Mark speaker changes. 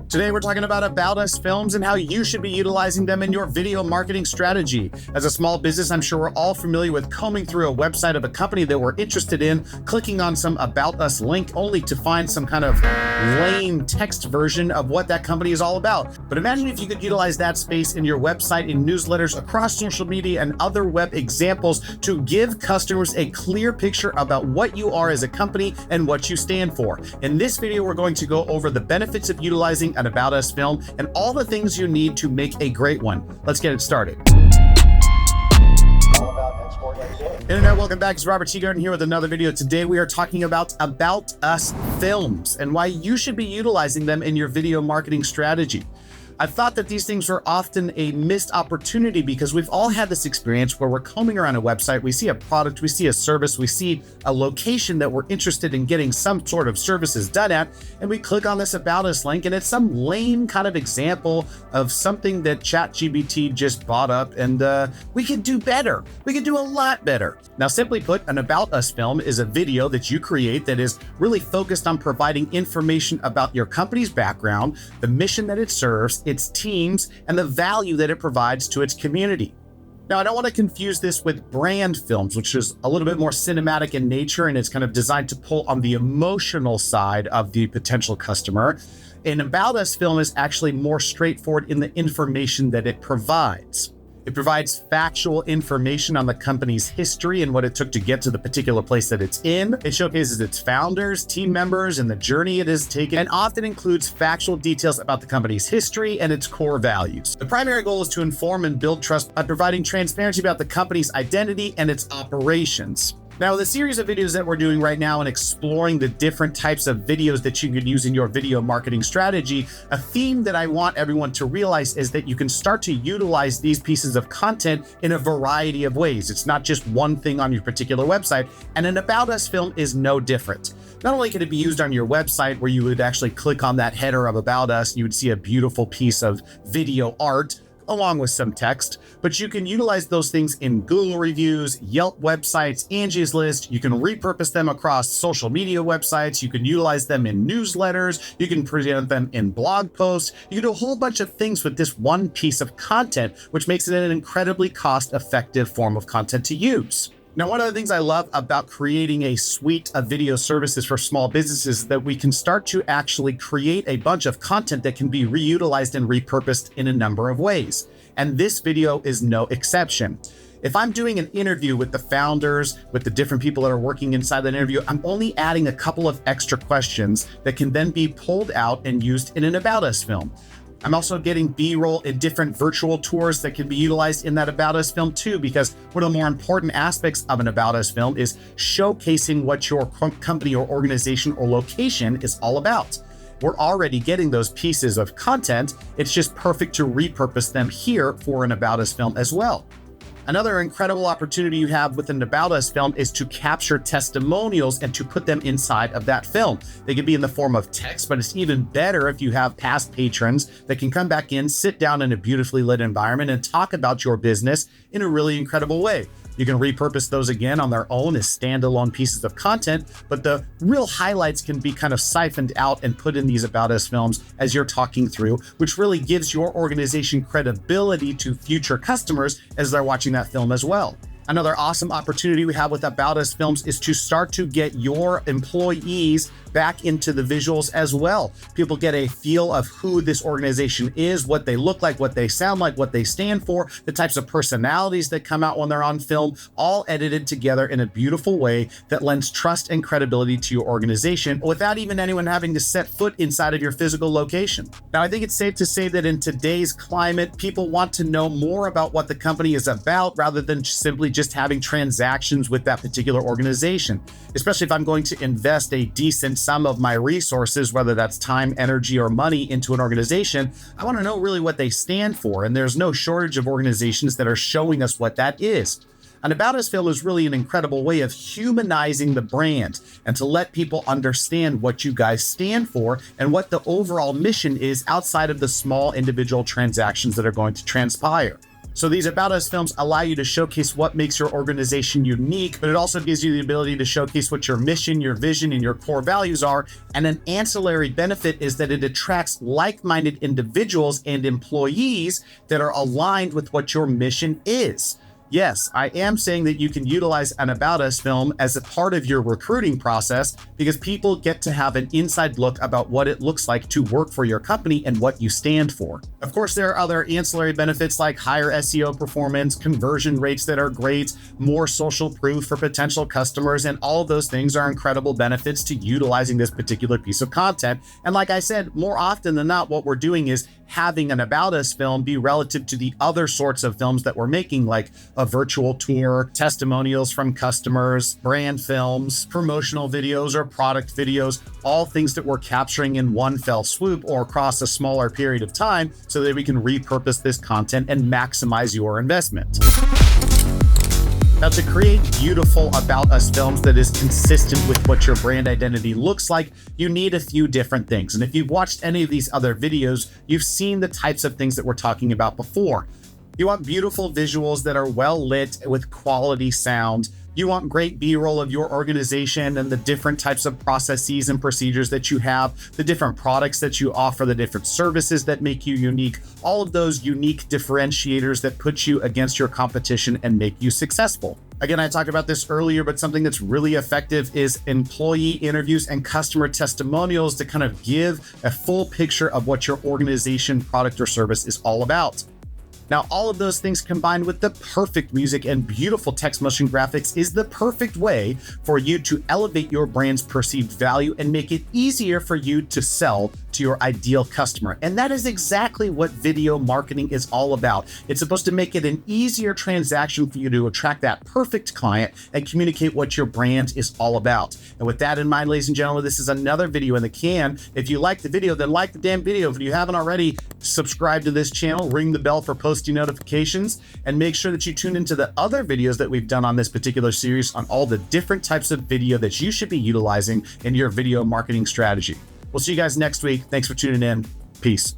Speaker 1: Today we're talking about us films and how you should be utilizing them in your video marketing strategy. As a small business, I'm sure we're all familiar with combing through a website of a company that we're interested in, clicking on some About Us link only to find some kind of lame text version of what that company is all about. But imagine if you could utilize that space in your website, in newsletters, across social media and other web examples to give customers a clear picture about what you are as a company and what you stand for. In this video, we're going to go over the benefits of utilizing an About Us film and all the things you need to make a great one. Let's get it started. Internet, welcome back. It's Robert Teegarden here with another video. Today we are talking about Us films and why you should be utilizing them in your video marketing strategy. I've thought that these things are often a missed opportunity because we've all had this experience where we're combing around a website, we see a product, we see a service, we see a location that we're interested in getting some sort of services done at, and we click on this About Us link and it's some lame kind of example of something that ChatGPT just bought up, and we could do better. We could do a lot better. Now, simply put, an About Us film is a video that you create that is really focused on providing information about your company's background, the mission that it serves, its teams, and the value that it provides to its community. Now, I don't want to confuse this with brand films, which is a little bit more cinematic in nature, and it's kind of designed to pull on the emotional side of the potential customer. An About Us film is actually more straightforward in the information that it provides. It provides factual information on the company's history and what it took to get to the particular place that it's in. It showcases its founders, team members, and the journey it has taken, and often includes factual details about the company's history and its core values. The primary goal is to inform and build trust by providing transparency about the company's identity and its operations. Now, the series of videos that we're doing right now and exploring the different types of videos that you can use in your video marketing strategy, a theme that I want everyone to realize is that you can start to utilize these pieces of content in a variety of ways. It's not just one thing on your particular website, and an About Us film is no different. Not only can it be used on your website where you would actually click on that header of About Us, and you would see a beautiful piece of video art along with some text, but you can utilize those things in Google reviews, Yelp websites, Angie's List. You can repurpose them across social media websites. You can utilize them in newsletters. You can present them in blog posts. You can do a whole bunch of things with this one piece of content, which makes it an incredibly cost-effective form of content to use. Now, one of the things I love about creating a suite of video services for small businesses is that we can start to actually create a bunch of content that can be reutilized and repurposed in a number of ways. And this video is no exception. If I'm doing an interview with the founders, with the different people that are working inside that interview, I'm only adding a couple of extra questions that can then be pulled out and used in an About Us film. I'm also getting B-roll in different virtual tours that can be utilized in that About Us film too, because one of the more important aspects of an About Us film is showcasing what your company or organization or location is all about. We're already getting those pieces of content. It's just perfect to repurpose them here for an About Us film as well. Another incredible opportunity you have with an About Us film is to capture testimonials and to put them inside of that film. They can be in the form of text, but it's even better if you have past patrons that can come back in, sit down in a beautifully lit environment and talk about your business in a really incredible way. You can repurpose those again on their own as standalone pieces of content, but the real highlights can be kind of siphoned out and put in these About Us films as you're talking through, which really gives your organization credibility to future customers as they're watching that film as well. Another awesome opportunity we have with About Us films is to start to get your employees back into the visuals as well. People get a feel of who this organization is, what they look like, what they sound like, what they stand for, the types of personalities that come out when they're on film, all edited together in a beautiful way that lends trust and credibility to your organization without even anyone having to set foot inside of your physical location. Now, I think it's safe to say that in today's climate, people want to know more about what the company is about rather than simply just having transactions with that particular organization. Especially if I'm going to invest a decent sum of my resources, whether that's time, energy, or money into an organization, I want to know really what they stand for. And there's no shortage of organizations that are showing us what that is. An About Us film is really an incredible way of humanizing the brand and to let people understand what you guys stand for and what the overall mission is outside of the small individual transactions that are going to transpire. So these About Us films allow you to showcase what makes your organization unique, but it also gives you the ability to showcase what your mission, your vision, and your core values are. And an ancillary benefit is that it attracts like-minded individuals and employees that are aligned with what your mission is. Yes, I am saying that you can utilize an About Us film as a part of your recruiting process because people get to have an inside look about what it looks like to work for your company and what you stand for. Of course, there are other ancillary benefits like higher SEO performance, conversion rates that are great, more social proof for potential customers, and all of those things are incredible benefits to utilizing this particular piece of content. And like I said, more often than not, what we're doing is having an About Us film be relative to the other sorts of films that we're making, like a virtual tour, testimonials from customers, brand films, promotional videos, or product videos, all things that we're capturing in one fell swoop or across a smaller period of time so that we can repurpose this content and maximize your investment. Now, to create beautiful About Us films that is consistent with what your brand identity looks like, you need a few different things. And if you've watched any of these other videos, you've seen the types of things that we're talking about before. You want beautiful visuals that are well lit with quality sound. You want great B-roll of your organization and the different types of processes and procedures that you have, the different products that you offer, the different services that make you unique, all of those unique differentiators that put you against your competition and make you successful. Again, I talked about this earlier, but something that's really effective is employee interviews and customer testimonials to kind of give a full picture of what your organization, product, or service is all about. Now, all of those things combined with the perfect music and beautiful text motion graphics is the perfect way for you to elevate your brand's perceived value and make it easier for you to sell to your ideal customer. And that is exactly what video marketing is all about. It's supposed to make it an easier transaction for you to attract that perfect client and communicate what your brand is all about. And with that in mind, ladies and gentlemen, this is another video in the can. If you like the video, then like the damn video. If you haven't already, subscribe to this channel, ring the bell for posting notifications, and make sure that you tune into the other videos that we've done on this particular series on all the different types of video that you should be utilizing in your video marketing strategy. We'll see you guys next week. Thanks for tuning in. Peace.